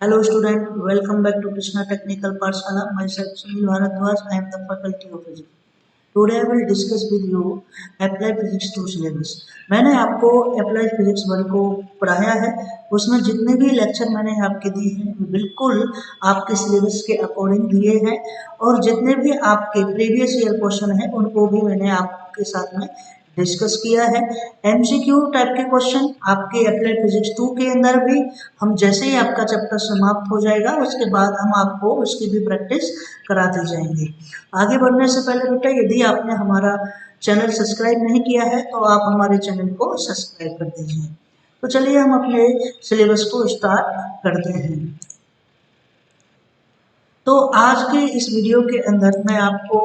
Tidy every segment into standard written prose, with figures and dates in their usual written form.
Hello student, welcome back to Krishna Technical Pathshala. Myself Sunil Bharadwaj, I am the faculty of physics. Today I will discuss with you Applied Physics 2 syllabus. मैंने आपको Applied Physics 1 को पढ़ाया है, उसमें जितने भी lecture मैंने आपके दिए हैं बिल्कुल आपके सिलेबस के अकॉर्डिंग दिए हैं और जितने भी आपके प्रीवियस ईयर क्वेश्चन हैं उनको भी मैंने आपके साथ में डिस्कस किया है। एमसीक्यू टाइप के क्वेश्चन आपके अप्लाइड फिजिक्स 2 के अंदर भी हम जैसे ही आपका चैप्टर समाप्त हो जाएगा उसके बाद हम आपको उसकी भी प्रैक्टिस कराते जाएंगे। आगे बढ़ने से पहले बेटा यदि आपने हमारा चैनल सब्सक्राइब नहीं किया है तो आप हमारे चैनल को सब्सक्राइब कर दीजिए। तो चलिए हम अपने सिलेबस को स्टार्ट करते हैं। तो आज के इस वीडियो के अंदर मैं आपको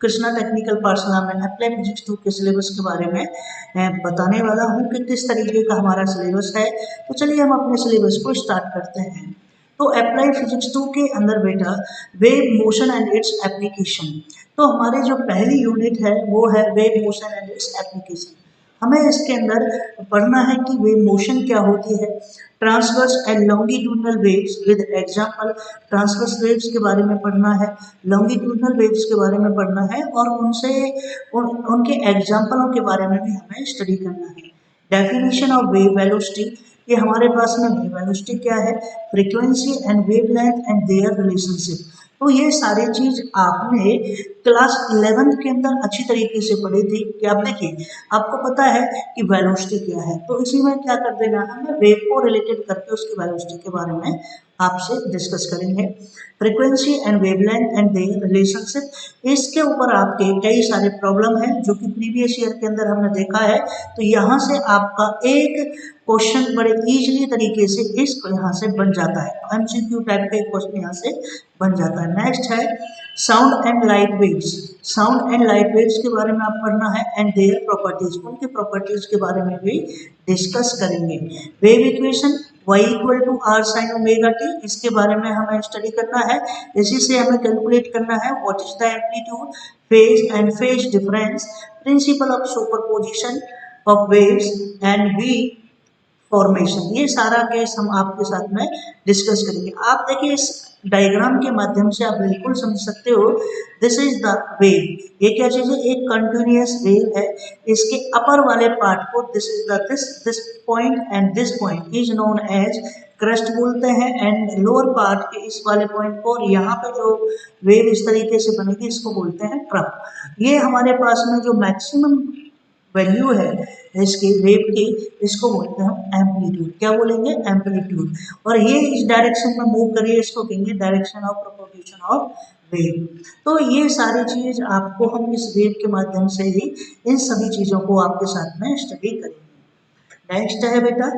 कृष्णा टेक्निकल पाठशाला में अप्लाइड फिजिक्स 2 के सिलेबस के बारे में बताने वाला हूं कि किस तरीके का हमारा सिलेबस है। तो चलिए हम अपने सिलेबस को स्टार्ट करते हैं। तो अप्लाइड फिजिक्स 2 के अंदर बेटा wave motion and its application, तो हमारे जो पहली यूनिट है वो है wave motion and its application. हमें इसके अंदर पढ़ना है कि वेव मोशन क्या होती है, transverse and longitudinal waves with example. Transverse waves के बारे में पढ़ना है, लॉन्गिट्यूडनल वेव्स के बारे में पढ़ना है और उनके एग्जांपलों के बारे में भी हमें स्टडी करना है। डेफिनेशन ऑफ वेव वेलोसिटी, ये हमारे पास में वेव वेलोसिटी क्या है, frequency and wavelength and their relationship. तो ये सारी चीज आपने क्लास 11th के अंदर अच्छी तरीके से पढ़ी थी कि आप देखिए आपको पता है कि वेलोसिटी क्या है, तो इसी में क्या कर देना हमें वेव को रिलेटेड करके उसकी वेलोसिटी के बारे में आपसे डिस्कस करेंगे। Frequency and wavelength and their relationship, इसके ऊपर आपके कई सारे प्रॉब्लम हैं जो कि प्रीवियस ईयर के अंदर हमने देखा है। तो यहाँ से आपका एक क्वेश्चन बड़े इजीली तरीके से इसको यहाँ से बन जाता है, एमसीक्यू टाइप का एक क्वेश्चन यहाँ से बन जाता है। नेक्स्ट है sound and light waves. Sound and light waves के बारे में आप पढ़ना है एंड देयर प्रॉपर्टीज, उनके प्रॉपर्टीज के बारे में भी डिस्कस करेंगे। Wave equation y equal to R sine omega T, इसके बारे में हमें स्टडी करना है। इसी से हमें कैलकुलेट करना है what is the amplitude, phase and phase difference, principle of superposition of waves and we formation. ये सारा केस हम आपके साथ में डिस्कस करेंगे। आप देखिए इस डायग्राम के माध्यम से आप बिल्कुल समझ सकते हो, दिस इज द वेव। ये क्या चीज है, एक कंटिन्यूअस वेव है। इसके अपर वाले पार्ट को this is the this point and this point is known as crest बोलते हैं एंड लोअर पार्ट के इस वाले पॉइंट को और यहाँ पे जो वेव इस तरीके से बनेगी इसको बोलते हैं ट्रफ। ये हमारे पास में जो मैक्सिमम वैल्यू है इसकी वेव की, इसको बोलते हैं एम्पलीट्यूड। क्या बोलेंगे, एम्पलीट्यूड। और ये इस डायरेक्शन में मूव करिए, इसको कहेंगे direction of propagation of wave. तो ये सारी चीज आपको हम इस वेव के माध्यम से ही इन सभी चीजों को आपके साथ में स्टडी करेंगे। नेक्स्ट है बेटा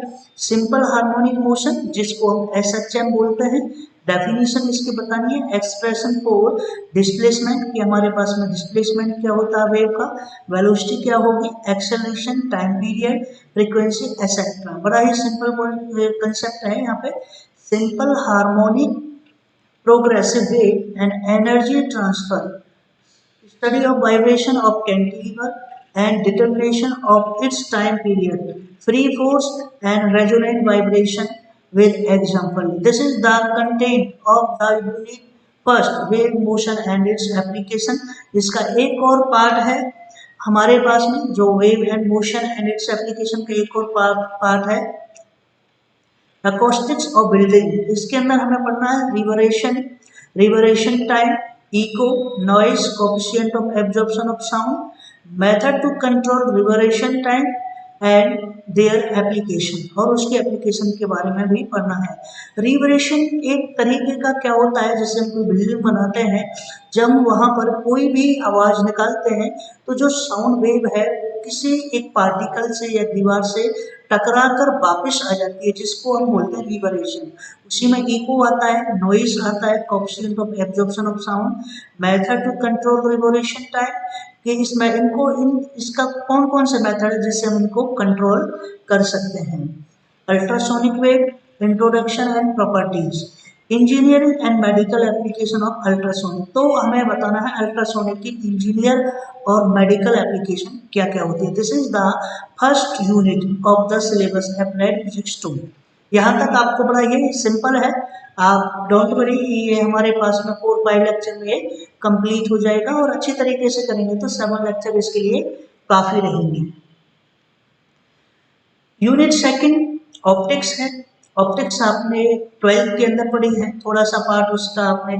सिंपल हार्मोनिक मोशन, जिसको हम एसएचएम बोलते हैं। डेफिनेशन इसकी बतानी है। एक्सप्रेशन फॉर डिस्प्लेसमेंट, कि हमारे पास में डिस्प्लेसमेंट क्या होता है वेव का, वेलोसिटी क्या होगी, acceleration, time period, frequency etcetera. बड़ा ही सिंपल कंसेप्ट है यहाँ पे। Simple harmonic progressive wave and energy transfer, study of vibration of cantilever and determination of its time period, free force and resonant vibration with example. This is the content of the unit first, wave motion and its application. इसका एक और part है हमारे पास में जो wave and motion and its application का एक और पार्ट है अकोस्टिक्स ऑफ बिल्डिंग। इसके अंदर हमें पढ़ना है reverberation time, echo, noise, coefficient of absorption of sound, method to control reverberation time and their application, और उसके एप्लीकेशन के बारे में भी पढ़ना है। रिवर्बरेशन एक तरीके का क्या होता है, जैसे हम कोई बिल्डिंग बनाते हैं, जब वहां पर कोई भी आवाज निकालते हैं तो जो साउंड वेव है किसी एक पार्टिकल से या दीवार से टकरा कर वापस आ जाती है, जिसको हम बोलते हैं रिवर्बरेशन। उसी में इको आता है, नॉइस आता है, coefficient of absorption of sound, method to control reverberation time, कि इसमें इसका कौन कौन से मेथड है जिससे हम इनको कंट्रोल कर सकते हैं। Ultrasonic wave, introduction and properties, engineering and medical application of ultrasonic. तो हमें बताना है अल्ट्रासोनिक की इंजीनियर और मेडिकल एप्लीकेशन क्या क्या होती है। This is the first unit of the syllabus applied physics 2। यहाँ तक आपको बड़ा ये सिंपल है, आप डोंट वरी, ये हमारे पास में 4-5 लेक्चर में कंप्लीट हो जाएगा और अच्छी तरीके से करेंगे तो 7 लेक्चर इसके लिए काफी रहेंगे। यूनिट सेकंड ऑप्टिक्स है। ऑप्टिक्स आपने 12th के अंदर पढ़ी है, थोड़ा सा पार्ट उसका आपने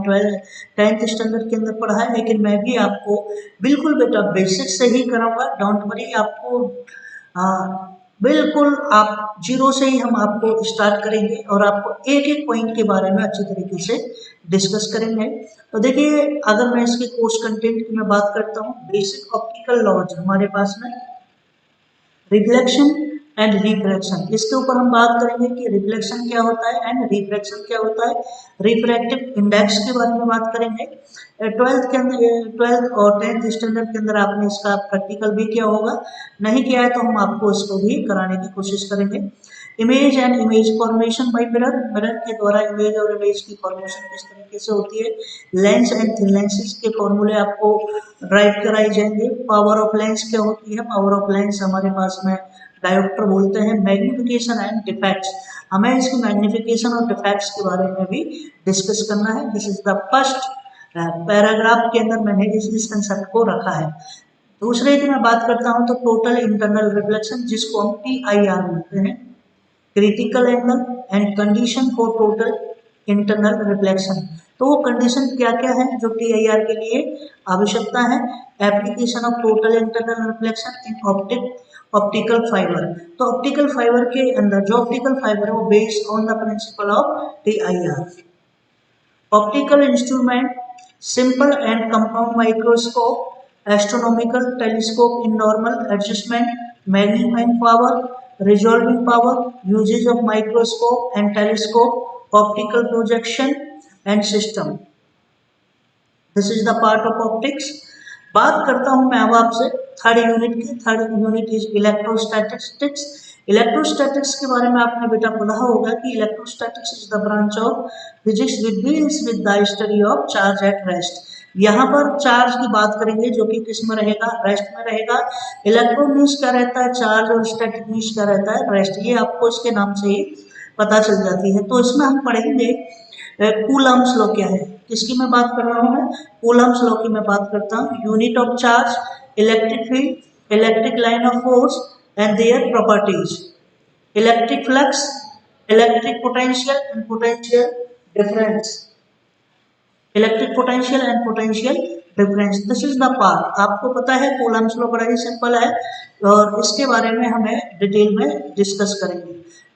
10th स्टैंडर्ड के अंदर पढ़ा है, लेकिन मैं भी आपको बिल्कुल बेटा बेसिक से ही कराऊंगा, डोंट वरी। आपको बिल्कुल आप जीरो से ही हम आपको स्टार्ट करेंगे और आपको एक एक पॉइंट के बारे में अच्छी तरीके से डिस्कस करेंगे। तो देखिए, अगर मैं इसके कोर्स कंटेंट की मैं बात करता हूँ, बेसिक ऑप्टिकल लॉज हमारे पास में रिफ्लेक्शन एंड रिफ्रैक्शन, इसके ऊपर हम बात करेंगे कि रिफ्लेक्शन क्या होता है एंड रिफ्रैक्शन क्या होता है। रिफ्रैक्टिव इंडेक्स के बारे में बात करेंगे। 12th के अंदर, 12th और 10th स्टैंडर्ड के अंदर आपने इसका प्रैक्टिकल भी किया होगा, नहीं किया है तो हम आपको इसको भी कराने की कोशिश करेंगे। Image and image formation by mirror, mirror के द्वारा इमेज और इमेज की फॉर्मेशन किस तरीके से होती है। लेंस एंड थिन लेंसेज के फॉर्मूले आपको ड्राइव कराए जाएंगे। पावर ऑफ लेंस क्या होती है, पावर ऑफ लेंस हमारे पास में डायोप्टर बोलते हैं। मैग्निफिकेशन एंड डिफेक्ट्स, हमें इसकी मैग्निफिकेशन और डिफेक्ट्स के बारे में भी डिस्कस करना है। This is the first paragraph के अंदर मैंने इस कंसेप्ट को रखा है। दूसरे की मैं बात करता हूं तो टोटल इंटरनल रिफ्लेक्शन, जिसको हम TIR बोलते हैं, critical angle and condition for total internal reflection. तो वो कंडीशन क्या क्या है जो TIR के लिए आवश्यकता है। Application of total internal reflection in optical fibre, तो ऑप्टिकल फाइबर के अंदर जो ऑप्टिकल फाइबर है वो based on the principle of TIR। Optical instrument, simple and compound microscope, astronomical telescope in normal adjustment, magnifying power, resolving power, uses of microscope and telescope, optical projection and system. This is the part of optics. बात करता हूं मैं अब आपसे third unit की। Third unit is electrostatics. Electrostatics के बारे में आपने बेटा पढ़ा होगा कि electrostatics is the branch of physics which deals with the study of charge at rest. यहाँ पर चार्ज की बात करेंगे जो कि किस में रहेगा, रेस्ट में रहेगा। इलेक्ट्रो मीन्स क्या रहता है चार्ज, और स्टैटिक मीन्स क्या रहता है रेस्ट। ये आपको इसके नाम से ही पता चल जाती है। तो इसमें हम पढ़ेंगे कूलम्ब्स लॉ क्या है, किसकी मैं बात कर रहा हूँ मैं, कूलम्ब्स लॉ की मैं बात करता हूँ। Unit of charge, electric field, electric line of force and their properties, electric flux, electric potential and potential difference, electric potential and potential difference. This is the part. आपको पता है कूलम्ब्स लॉ बड़ा ही simple है और इसके बारे में हमें डिटेल में डिस्कस करेंगे।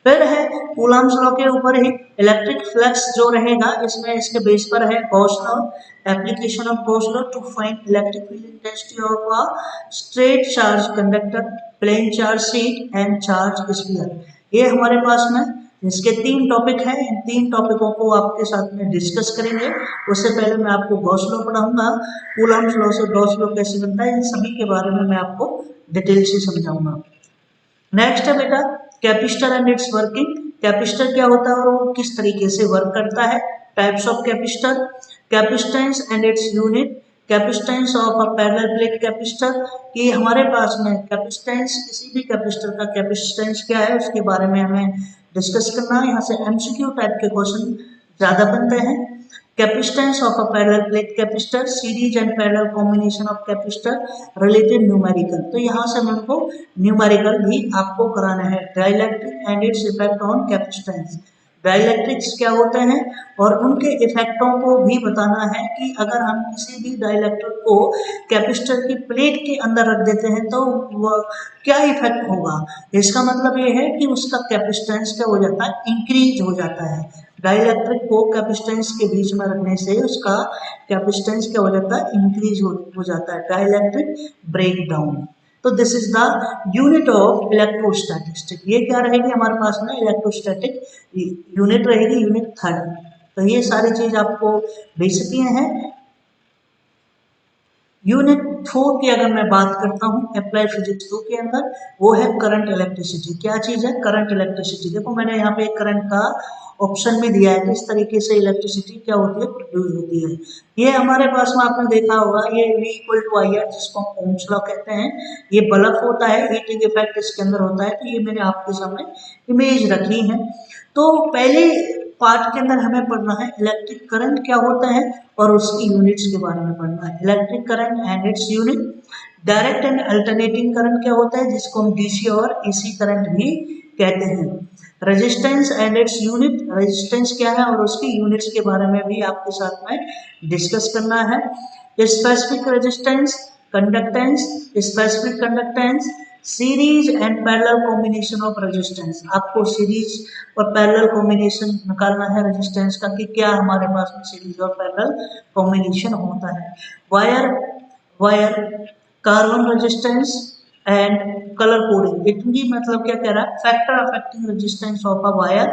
फिर है कूलम्ब्स लॉ के ऊपर ही इलेक्ट्रिक फ्लक्स जो रहेगा, इसमें इसके बेस पर है Gauss law, application of Gauss law to find electric field intensity of a straight charge conductor, plane charge sheet and charge sphere. ये हमारे पास में इसके 3 टॉपिक हैं। इन 3 टॉपिकों को आपके साथ में डिस्कस करेंगे। उससे पहले मैं आपको गॉस लॉ पढ़ाऊंगा, कूलम्ब्स लॉ से गॉस लॉ कैसे बनता है, इन सभी के बारे में मैं आपको डिटेल से समझाऊंगा। नेक्स्ट है बेटा capacitor and it's working. Capacitor क्या होता है और वो किस तरीके से वर्क करता है। Types of capacitor, capacitance and its unit, capacitance of a parallel plate capacitor, कि हमारे पास में कैपेसिटेंस, किसी भी कैपेसिटर का कैपेसिटेंस क्या है उसके बारे में हमें डिस्कस करना है। यहाँ से MCQ टाइप के क्वेश्चन ज्यादा बनते हैं। Capacitance of a parallel plate capacitor, series and parallel combination of capacitor, related numerical, तो यहाँ से हमको न्यूमेरिकल भी आपको कराना है। Dielectric and its effect on capacitance, dielectrics क्या होते हैं और उनके इफेक्टों को भी बताना है कि अगर हम किसी भी डाइलेक्ट्रिक को कैपेसिटर की प्लेट के अंदर रख देते हैं तो वह क्या इफेक्ट होगा। इसका मतलब ये है कि उसका कैपेसिटेंस क्या हो जाता है, इंक्रीज हो जाता है। डाइलेक्ट्रिक को कैपेसिटेंस के बीच में रखने से उसका कैपेसिटेंस क्या हो जाता है, इंक्रीज हो जाता है, डाइलेक्ट्रिक ब्रेकडाउन। तो this is the unit of electrostatics. ये क्या रहेगी हमारे पास में, इलेक्ट्रोस्टैटिक यूनिट रहेगी, यूनिट 3rd। तो ये सारी चीज आपको बेसिक हैं। यूनिट 4 की अगर मैं बात करता हूँ अप्लाइड फिजिक्स 2 के अंदर, वो है करंट इलेक्ट्रिसिटी। क्या चीज है, करंट इलेक्ट्रिसिटी। देखो मैंने यहाँ पे करंट का ऑप्शन भी दिया है कि इस तरीके से इलेक्ट्रिसिटी क्या होती है, प्रोड्यूस होती है। ये हमारे पास में आपने देखा होगा, ये V = IR जिसको हम ओम्स लॉ कहते हैं। ये बल्ब होता है, हीटिंग इफेक्ट इसके अंदर होता है। तो ये मैंने आपके सामने इमेज रखी है। तो पहले पार्ट के अंदर हमें पढ़ना है इलेक्ट्रिक करंट क्या होता है और उसकी यूनिट्स के बारे में पढ़ना है। Electric current and its unit. Direct and alternating current क्या होता है, जिसको हम डीसी और एसी करंट भी कहते हैं। Resistance and its unit. Resistance क्या है और उसकी यूनिट्स के बारे में भी आपके साथ में डिस्कस करना है। Specific resistance, conductance, specific conductance, series and parallel combination of resistance. आपको सीरीज और पैरेलल कॉम्बिनेशन निकालना है रेजिस्टेंस का कि क्या हमारे पास में सीरीज और पैरेलल कॉम्बिनेशन होता है। Wire, carbon resistance and colour coding. इतनी मतलब क्या कह रहा है, factor affecting resistance of a wire,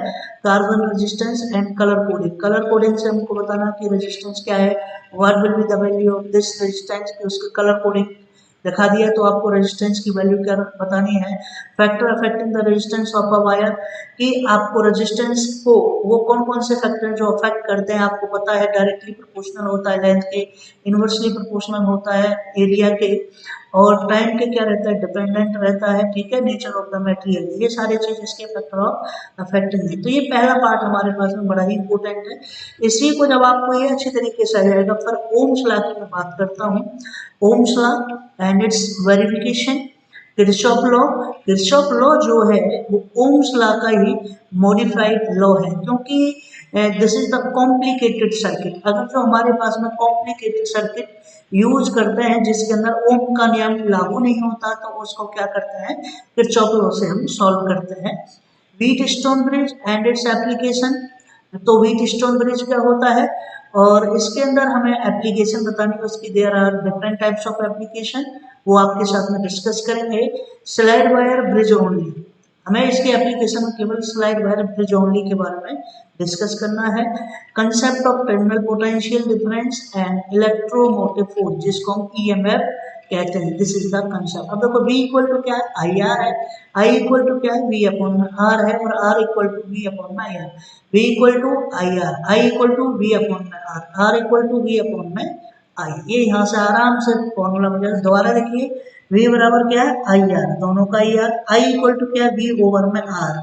carbon resistance and colour coding. Colour coding से हमको बताना कि रेजिस्टेंस क्या है, what will be the value of this resistance, कि उसका कलर कोडिंग दिखा दिया तो आपको रेजिस्टेंस की वैल्यू क्या बतानी है। Factor affecting the resistance of a wire, कि आपको रेजिस्टेंस को वो कौन कौन से फैक्टर जो अफेक्ट करते हैं आपको पता है। डायरेक्टली प्रोपोर्शनल होता है लेंथ के, इनवर्सली प्रोपोर्शनल होता है एरिया के, और टाइम के क्या रहता है, डिपेंडेंट रहता है, ठीक है, नेचर ऑफ द मटेरियल। ये सारी चीज इसके फैक्टर ऑफ अफेक्टिंग है। तो ये पहला पार्ट हमारे पास में बड़ा ही इंपॉर्टेंट है। इसी को जब आपको ये अच्छी तरीके से आ जाएगा, फिर ओम्स लॉ की मैं बात करता हूँ। Ohm's law and it's verification. Kirchhoff law, Kirchhoff law जो है वो ओम्स लॉ का ही मॉडिफाइड लॉ है, क्योंकि this is the complicated circuit. अगर जो हमारे पास में कॉम्प्लिकेटेड सर्किट यूज करते हैं जिसके अंदर ओम का नियम लागू नहीं होता, तो उसको क्या करते हैं, किरचॉफ लॉ से हम सॉल्व करते हैं। Wheat stone bridge and its application. तो व्हीट स्टोन ब्रिज क्या होता है और इसके अंदर हमें एप्लीकेशन बतानी है उसकी। There are different types of application, वो आपके साथ में डिस्कस करेंगे। स्लाइड वायर ब्रिज ओनली, हमें इसके एप्लीकेशन में केवल स्लाइड वायर ब्रिज ओनली के बारे में डिस्कस करना है। Concept of terminal potential difference and electromotive force, जिसको हम ईएमएफ कहते हैं। This is the concept. अब देखो V इक्वल टू क्या है, आई आर है, I इक्वल टू क्या है, V अपॉन में R है, और R equal to V upon में I R. V equal to I R, I equal to V upon में R, R equal to V upon में I। ये यहाँ से आराम से फॉर्मूला बन जाएगा। दोबारा देखिए, V बराबर क्या है, आई आर, दोनों का I R. I equal to क्या है, V ओवर में R,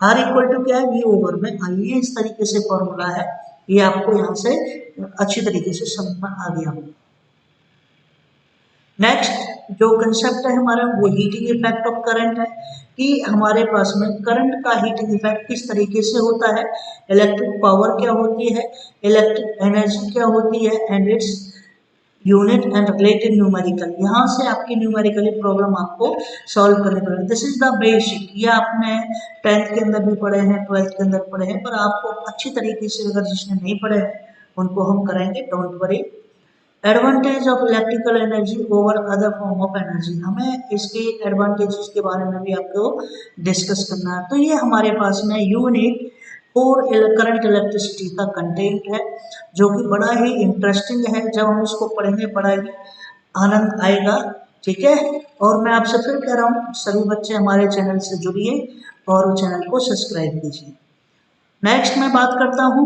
R इक्वल टू क्या है, V ओवर में I। ये इस तरीके से फॉर्मूला है, ये आपको यहाँ से अच्छी तरीके से समझ में आ गया होगा। नेक्स्ट जो कंसेप्ट है हमारा वो हीटिंग इफेक्ट ऑफ करंट है, कि हमारे पास में करंट का हीटिंग इफेक्ट किस तरीके से होता है, इलेक्ट्रिक पावर क्या होती है, इलेक्ट्रिक एनर्जी क्या होती है, and its unit and related numerical. यहाँ से आपकी न्यूमेरिकली प्रॉब्लम आपको सॉल्व करनी पड़ेगी। दिस इज द बेसिक, ये आपने 10th के अंदर भी पढ़े हैं, 12th के अंदर पढ़े हैं, पर आपको अच्छी तरीके से अगर जिसने नहीं पढ़े हैं उनको हम करेंगे, don't worry. Advantage of electrical energy over other form of energy, हमें इसके एडवांटेजेस के बारे में भी आपको डिस्कस करना है। तो ये हमारे पास में यूनिट और करंट इलेक्ट्रिसिटी का कंटेंट है, जो कि बड़ा ही इंटरेस्टिंग है। जब हम इसको पढ़ेंगे बड़ा ही आनंद आएगा, ठीक है। और मैं आपसे फिर कह रहा हूँ, सभी बच्चे हमारे चैनल से जुड़िए और चैनल को सब्सक्राइब कीजिए। नेक्स्ट मैं बात करता हूँ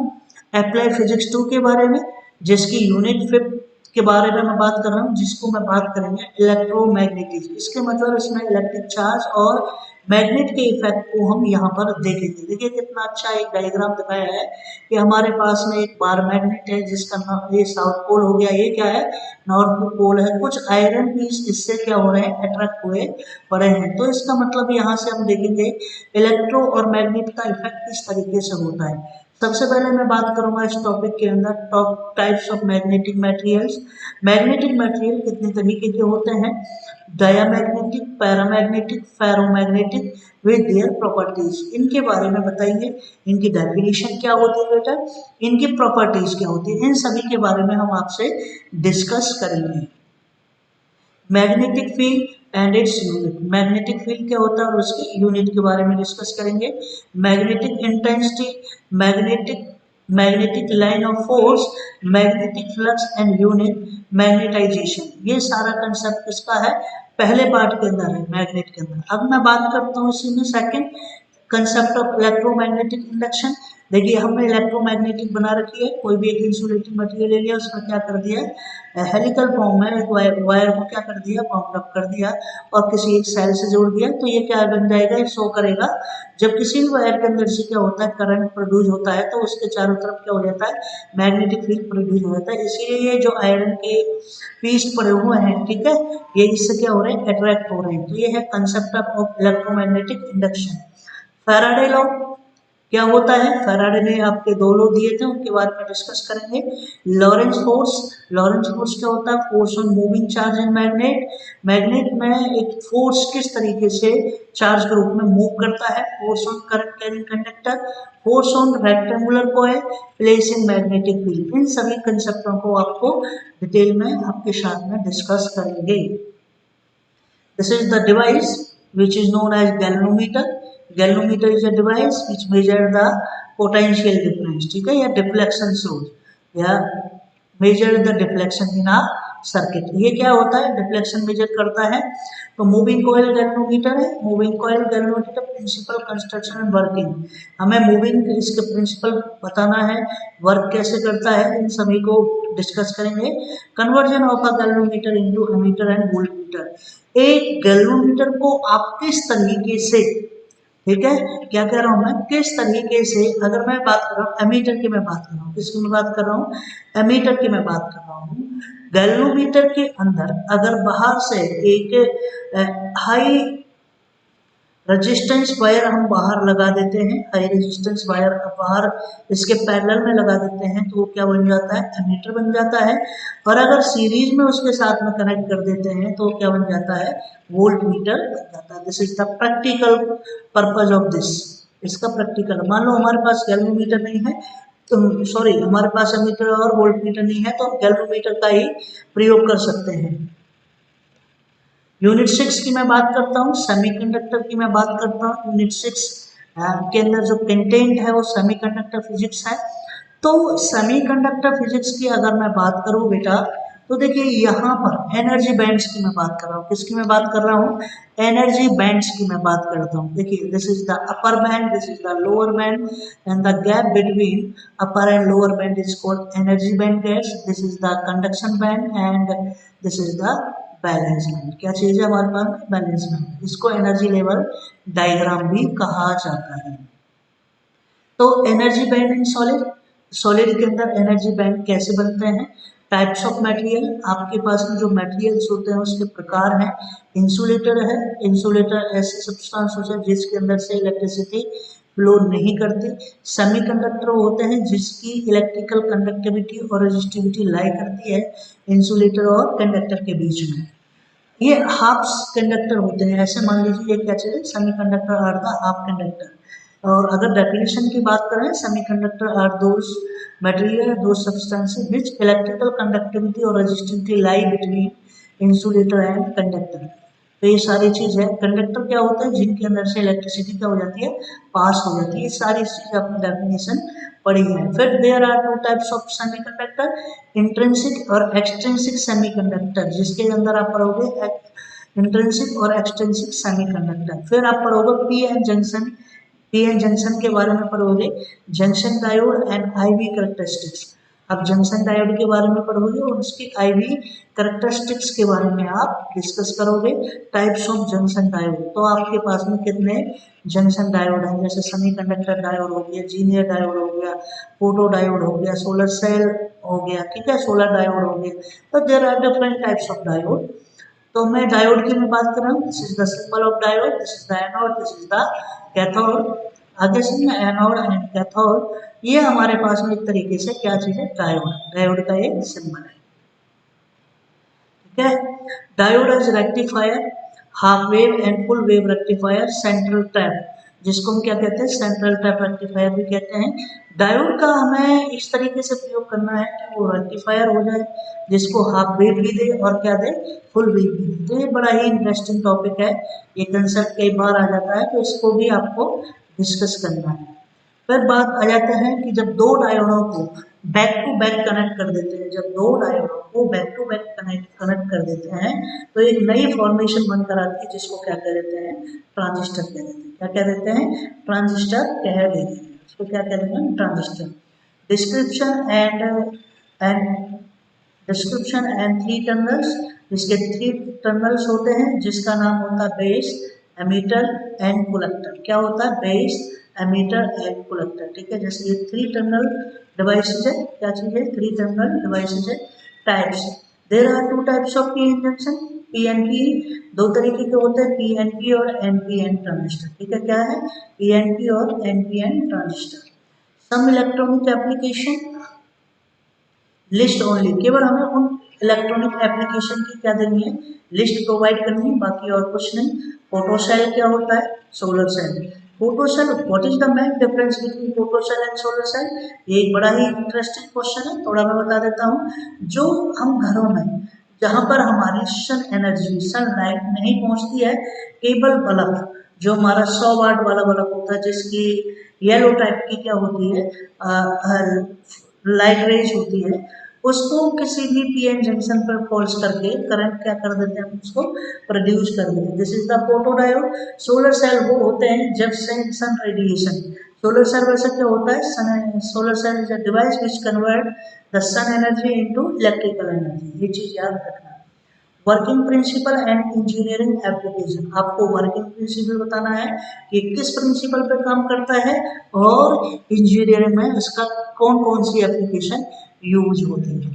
अप्लाई फिजिक्स 2 के बारे में, जिसकी यूनिट 5 के बारे में मैं बात कर रहा हूँ, जिसको मैं बात करेंगे इलेक्ट्रोमैग्नेटिज्म। इसके मतलब इसमें इलेक्ट्रिक चार्ज और मैग्नेट के इफेक्ट को हम यहाँ पर देखेंगे। देखिए कितना अच्छा एक डायग्राम दिखाया है कि हमारे पास में एक बार मैग्नेट है जिसका नाम, ये साउथ पोल हो गया, ये क्या है, नॉर्थ पोल है। कुछ आयरन पीस इससे क्या हो रहे हैं, अट्रैक्ट हुए पड़े हैं। तो इसका मतलब यहाँ से हम देखेंगे इलेक्ट्रो और मैग्नेट का इफेक्ट किस तरीके से होता है। सबसे पहले मैं बात करूंगा इस टॉपिक के अंदर top types of magnetic materials. Magnetic material कितने तरीके के होते हैं, diamagnetic, paramagnetic, ferromagnetic with their properties. इनके बारे में बताइए, इनकी डेफिनेशन क्या होती है बेटा, इनकी प्रॉपर्टीज क्या होती है, इन सभी के बारे में हम आपसे डिस्कस करेंगे। Magnetic field and its unit, magnetic field क्या होता है और उसकी यूनिट के बारे में डिस्कस करेंगे। Magnetic intensity, magnetic line of force, magnetic flux and unit magnetization. ये सारा कंसेप्ट किसका है, पहले पार्ट के अंदर है, मैग्नेट के अंदर। अब मैं बात करता हूँ इसी में second concept of electromagnetic induction. देखिए हमने इलेक्ट्रोमैग्नेटिक बना रखी है, कोई भी एक इंसुलेटिंग मटेरियल ले लिया, उसका क्या कर दिया, हेलिकल फॉर्म में एक वायर को क्या कर दिया, बाउंड अप कर दिया और किसी एक सेल से जोड़ दिया, तो ये क्या बन जाएगा, ये शो करेगा। जब किसी भी वायर के अंदर से क्या होता है, करंट प्रोड्यूस होता है, तो उसके चारों तरफ क्या हो जाता है, मैग्नेटिक फील्ड प्रोड्यूस हो जाता है। इसीलिए ये जो आयरन के पीस पड़े हुए हैं, ठीक है, ये इससे क्या हो रहे हैं, अट्रैक्ट हो रहे हैं। तो ये है concept of electromagnetic induction. Faraday law क्या होता है, फैराडे ने आपके दो लॉ दिए थे, उनके बारे में डिस्कस करेंगे। लॉरेंस फोर्स, लॉरेंस फोर्स क्या होता है, force on moving charge in magnet, magnet में एक फोर्स किस तरीके से चार्ज के रूप में मूव करता है। Force on current carrying conductor, force on rectangular coil, place in magnetic field, इन सभी कंसेप्टों को आपको डिटेल में आपके साथ में डिस्कस करेंगे। This is the device which is known as galvanometer. Galvanometer is a device which measure the potential difference, ठीक है, या deflection source, या measure the deflection in a circuit. ये क्या होता है, डिफ्लेक्शन मेजर करता है। तो मूविंग कॉइल गैल्वेनोमीटर है, moving coil galvanometer principle construction and working, हमें मूविंग इसके प्रिंसिपल बताना है, वर्क कैसे करता है, इन सभी को डिस्कस करेंगे। Conversion of a galvanometer into ammeter and voltmeter, एक गैल्वेनोमीटर को आप किस तरीके से, ठीक है, क्या कह रहा हूं मैं, किस तरीके से, अगर मैं बात कर रहा हूँ एमीटर की, मैं बात कर रहा हूँ किसकी, मैं बात कर रहा हूँ एमीटर की, मैं बात कर रहा हूँ। गैल्वेनोमीटर के अंदर अगर बाहर से एक हाई रेजिस्टेंस वायर हम बाहर लगा देते हैं, हाई रेजिस्टेंस वायर बाहर इसके पैरेलल में लगा देते हैं, तो वो क्या बन जाता है, एमीटर बन जाता है। और अगर सीरीज में उसके साथ में कनेक्ट कर देते हैं तो क्या बन जाता है, वोल्ट मीटर बन जाता है। This is the practical purpose of this, इसका प्रैक्टिकल, मान लो हमारे पास गैल्वेनोमीटर नहीं है, तो सॉरी हमारे पास एमीटर और वोल्ट मीटर नहीं है, तो हम गैल्वेनोमीटर का ही प्रयोग कर सकते हैं। यूनिट 6 की मैं बात करता हूँ, सेमीकंडक्टर की मैं बात करता हूँ। यूनिट 6 के अंदर जो कंटेंट है वो सेमीकंडक्टर फिजिक्स है। तो सेमीकंडक्टर फिजिक्स की अगर मैं बात करूँ बेटा, तो देखिए यहाँ पर एनर्जी बैंड्स की मैं बात कर रहा हूँ, किसकी मैं बात कर रहा हूँ, एनर्जी बैंड्स की मैं बात करता हूँ। देखिए this is the upper band, this is the lower band, and the gap between upper and lower band is called energy band gaps. This is the conduction band and this is the balance band. क्या चीज है हमारे पास, balance band, इसको energy level diagram भी कहा जाता है। तो energy band in solid, solid के अंदर एनर्जी बैंड कैसे बनते हैं, टाइप्स ऑफ मटेरियल, आपके पास में जो मटेरियल्स होते हैं उसके प्रकार हैं। इंसुलेटर है, इंसुलेटर ऐसे सब्सटेंस होते हैं जिसके अंदर से इलेक्ट्रिसिटी फ्लो नहीं करती। सेमीकंडक्टर होते हैं जिसकी इलेक्ट्रिकल कंडक्टिविटी और रेजिस्टिविटी लाई करती है इंसुलेटर और कंडक्टर के बीच में। ये हाफ कंडक्टर होते हैं, ऐसे मान लीजिए ये क्या चीज़, semiconductor are the half conductor. और अगर डेफिनेशन की बात करें, सेमीकंडक्टर आर दोज मटेरियल, दो सब्सटेंसेस विच इलेक्ट्रिकल कंडक्टिविटी और resistivity lie between insulator and conductor. तो ये सारी चीज है। कंडक्टर क्या होता है, जिनके अंदर से इलेक्ट्रिसिटी क्या हो जाती है, पास हो जाती है। ये सारी चीज अपनी डेफिनेशन पढ़ी है। फिर there are two types of semiconductor, intrinsic और एक्सट्रिंसिक सेमीकंडक्टर, जिसके अंदर आप पढ़ोगे इंट्रिंसिक और एक्सट्रिंसिक सेमीकंडक्टर। फिर आप पढ़ोगे P N junction, PN junction के बारे में पढ़ोगे, junction diode and IV characteristics. आप जंक्शन डायोड के बारे में पढ़ोगे और उसकी आईवी कैरेक्टरिस्टिक्स के बारे में आप डिस्कस करोगे। टाइप्स ऑफ जंक्शन डायोड, तो आपके पास में कितने जंक्शन डायोड हैं, जैसे सेमीकंडक्टर डायोड हो गया, जीनियर डायोड हो गया, फोटो डायोड हो गया, सोलर सेल हो गया, ठीक है, सोलर डायोड हो गया। तो there are different types of diode. तो मैं डायोड की मैं बात कर रहा हूँ, this is the symbol of diode, this is the anode, this is the cathode. आगे से मैं एनोड एंड कैथोड, ये हमारे पास में एक तरीके से क्या चीज है, डायोड, डायोड का एक सिंबल है, ठीक है। Diode as rectifier, half wave and full wave rectifier, central tap, जिसको हम क्या कहते हैं, सेंट्रल टैप रेक्टिफायर भी कहते हैं। डायोड का हमें इस तरीके से प्रयोग करना है कि वो रेक्टिफायर हो जाए, जिसको हाफ वेव भी दे और क्या दे, फुल वेव भी दे। तो ये बड़ा ही इंटरेस्टिंग टॉपिक है, ये कंसेप्ट कई बार आ जाता है, तो इसको भी आपको डिस्कस करना है। फिर बात आ जाता है कि जब दो डायोडों को बैक टू बैक कनेक्ट कर देते हैं, जब दो डायोडों को बैक टू बैक कनेक्ट कर देते हैं, तो एक नई फॉर्मेशन बनकर आती है, जिसको क्या कह देते हैं, ट्रांजिस्टर कह देते हैं। क्या कह देते हैं, ट्रांजिस्टर कह देते हैं। इसको क्या कहेंगे, transistor. Description and three terminals, इसके थ्री टर्मिनल्स होते हैं जिसका नाम होता है बेस, एमीटर एंड कलेक्टर। क्या होता है, बेस, एमीटर एंड कलेक्टर, ठीक है। जैसे ये थ्री टर्मिनल डिवाइसेज है, क्या चीज है, थ्री टर्मिनल डिवाइसेज है। Types, there are two types of PN junction, PNP दो तरीके के होते हैं, पीएनपी और एनपीएन ट्रांजिस्टर, ठीक है। क्या है, पीएनपी और एनपीएन ट्रांजिस्टर। सम इलेक्ट्रॉनिक एप्लीकेशन, लिस्ट ओनली, केवल हमें उन इलेक्ट्रॉनिक एप्लीकेशन की क्या देनी है, लिस्ट प्रोवाइड करनी है, बाकी और कुछ नहीं। फोटोसेल क्या होता है, solar cell. Photocell, what is the main difference between photocell and solar cell, ये एक बड़ा ही इंटरेस्टिंग क्वेश्चन है, थोड़ा मैं बता देता हूँ। जो हम घरों में जहाँ पर हमारी सन एनर्जी, सनलाइट नहीं पहुँचती है, केबल बल्ब जो हमारा 100 वाट वाला बल्ब होता है, जिसकी येलो टाइप की क्या होती है, लाइट रेज होती है, उसको किसी भी पीएन जंक्शन पर फॉल्स करके करंट क्या कर देते हैं, उसको प्रोड्यूस कर देते हैं। This is the photodiode. Solar cell वो होते हैं जब सन रेडिएशन, सोलर सेल वैसे क्या होता है, sun, solar cell is a device which convert the sun energy into electrical energy, ये चीज याद रखना। Working principle and engineering application, आपको वर्किंग प्रिंसिपल बताना है कि किस प्रिंसिपल पे काम करता है, और इंजीनियरिंग में इसका कौन कौन सी एप्लीकेशन यूज होती है।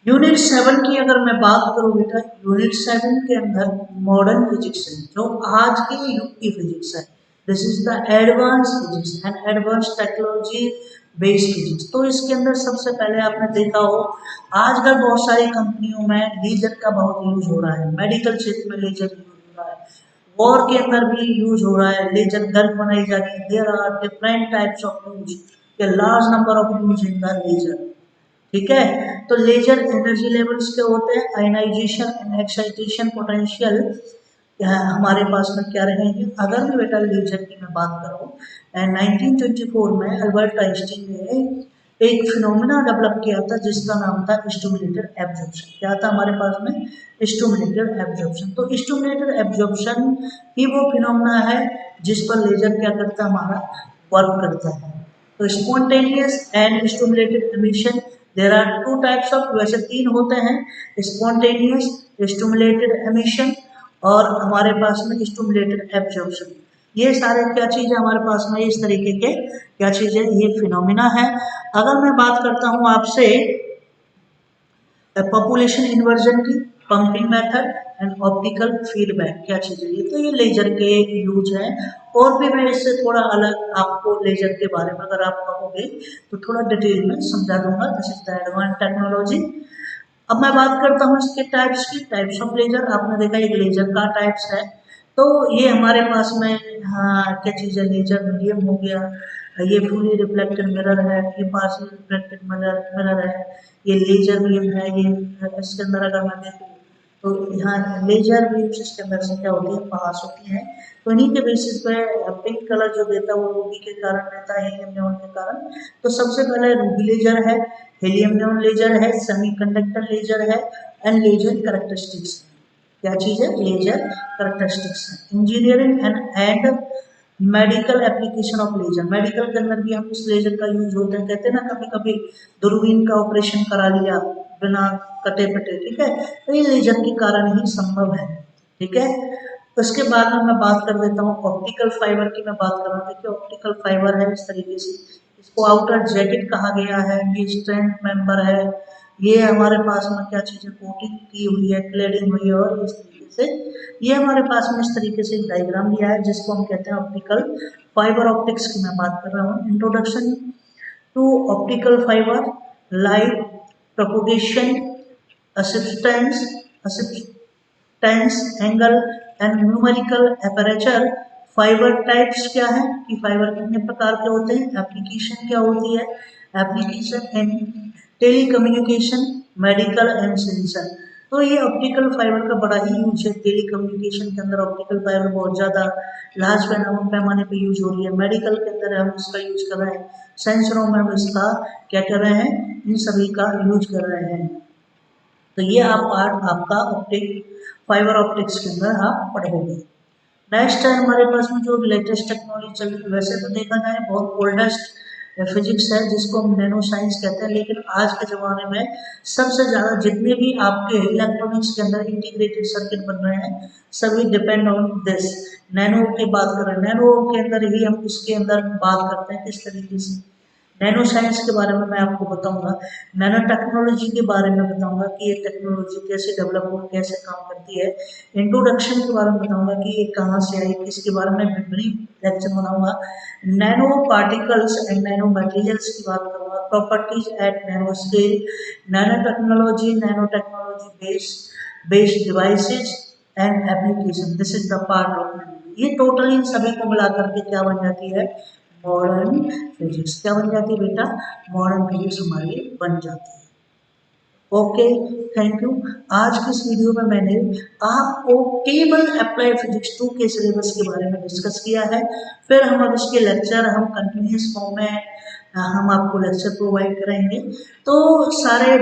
यूनिट 7 की अगर मैं बात करूं बेटा, यूनिट 7 के अंदर मॉडर्न फिजिक्स है, जो आज के युग की फिजिक्स है। This is the advance physics and advance technology based physics. तो इसके अंदर सबसे पहले आपने देखा हो, आजकल बहुत सारी कंपनियों में लेजर का बहुत यूज हो रहा है, मेडिकल क्षेत्र में लेजर यूज हो रहा है, वॉर के अंदर भी यूज हो रहा है, लेजर गन बनाई जा रही है। There are different types of use, large number of use in the laser, ठीक है। तो लेजर एनर्जी लेवल्स क्या होते हैं, आयनाइजेशन एंड एक्साइटेशन पोटेंशियल हमारे पास में क्या रहेंगे। अगर मैं बेटा लेजर की मैं बात करूं, 1924 में अल्बर्ट आइंस्टीन ने एक फिनोमेना डेवलप किया था जिसका नाम था स्टिमुलेटेड एब्जॉर्प्शन। क्या था हमारे पास में, स्टिमुलेटेड एब्जॉर्प्शन। तो स्टिमुलेटेड एब्जॉर्प्शन ही वो फिनोमेना है जिस पर लेजर क्या करता है, हमारा वर्क करता है। तो spontaneous and stimulated emission, there are two types of, वैसे तीन होते हैं, स्पॉन्टेनियस, स्टिमुलेटेड एमिशन और हमारे पास में स्टिमुलेटेड एब्जॉर्प्शन। ये सारे क्या चीज है हमारे पास में, इस तरीके के क्या चीज है, ये फिनोमिना है। अगर मैं बात करता हूं आपसे पॉपुलेशन इन्वर्जन की, pumping method and optical feedback, क्या चीज है ये, तो ये लेजर के यूज है। और भी मैं इससे थोड़ा अलग आपको लेजर के बारे में अगर आप कहोगे तो थोड़ा डिटेल में समझा दूंगा। This is the advance technology. अब मैं बात करता हूँ इसके टाइप्स की, टाइप्स ऑफ लेजर। आपने देखा एक लेजर का टाइप्स है, तो ये हमारे पास में, हाँ क्या चीज़ है, लेजर मीडियम हो गया, ये फुली रिफ्लेक्टेड मिरर है, ये पार्शियल रिफ्लेक्टेड मिरर है, ये लेजर बीम है। ये इसके अंदर अगर मैं देखूँ तो यहाँ लेजर बीम्स इसके अंदर से क्या होती है, पास होती है। तो इन्हीं के बेसिस पे पिंक कलर जो देता है वो रूबी के कारण देता है, हीलियम नियॉन के कारण। तो सबसे पहले रूबी लेजर है, हीलियम नियॉन लेजर है, सेमीकंडक्टर लेजर है एंड लेजर कैरेक्टरिस्टिक्स। क्या चीज है, लेजर कैरेक्टरिस्टिक्स है। Engineering and medical application of laser, medical के अंदर भी हम इस लेजर का यूज होते हैं। कहते हैं ना कभी कभी दूरबीन का ऑपरेशन करा लिया बिना कटे पटे, ठीक है, तो ये लेजर के कारण ही संभव है, ठीक है। उसके बाद में मैं बात कर देता हूँ ऑप्टिकल फाइबर की, मैं बात कर रहा हूँ। देखिए ऑप्टिकल फाइबर है इस तरीके से, इसको आउटर जैकेट कहा गया है, ये स्ट्रैंड मेंबर है, ये हमारे पास में क्या चीज़ है, कोटिंग की हुई है, क्लेडिंग हुई है, और इस तरीके से ये हमारे पास में इस तरीके से डायग्राम दिया है जिसको हम कहते हैं ऑप्टिकल फाइबर ऑप्टिक्स की मैं बात कर रहा हूँ। Introduction to optical fibre, light propagation, acceptance angle and numerical aperture. Fibre types क्या है कि फाइबर कितने प्रकार के होते हैं, एप्लीकेशन क्या होती है, application in telecommunication, medical and sensor. तो ये ऑप्टिकल फाइबर का बड़ा ही यूज है, टेलीकम्युनिकेशन के अंदर ऑप्टिकल फाइबर बहुत ज़्यादा लार्ज पैमाने पे यूज हो रही है, मेडिकल के अंदर हम इसका यूज कर रहे हैं, सेंसरों में हम इसका क्या कर रहे हैं, इन सभी का यूज कर रहे हैं। तो ये आप पार्ट आपका ऑप्टिक फाइबर ऑप्टिक्स के अंदर आप पढ़ोगे। नेक्स्ट है हमारे पास में जो लेटेस्ट टेक्नोलॉजी चल रही है, वैसे तो देखा जाए बहुत ओल्डेस्ट फिजिक्स है जिसको हम नैनो साइंस कहते हैं, लेकिन आज के ज़माने में सबसे ज़्यादा जितने भी आपके इलेक्ट्रॉनिक्स के अंदर इंटीग्रेटेड सर्किट बन रहे हैं सभी डिपेंड ऑन दिस नैनो की बात कर रहे हैं। नैनो के अंदर ही हम इसके अंदर बात करते हैं किस तरीके से नैनो साइंस के बारे में मैं आपको बताऊंगा, नैनो टेक्नोलॉजी के बारे में बताऊंगा कि ये टेक्नोलॉजी कैसे डेवलप हो कैसे काम करती है, इंट्रोडक्शन के बारे में बताऊंगा कि ये कहाँ से आई, इसके बारे में ब्रीफ लेक्चर बनाऊंगा, nano particles and nano materials की बात करूंगा, properties at nano scale, nano technology based devices and application, this is the part of ये टोटली इन सभी को मिलाकर के क्या बन जाती है मॉडर्न फिजिक्स। क्या बन जाती है बेटा मॉडर्न फिजिक्स हमारी बन जाती है। Okay thank you. आज की इस वीडियो में मैंने आपको केवल अप्लाइड फिजिक्स 2 के सिलेबस के बारे में डिस्कस किया है, फिर हम अब इसके लेक्चर हम कंटिन्यूस फॉर्म में हम आपको लेक्चर प्रोवाइड करेंगे। तो सारे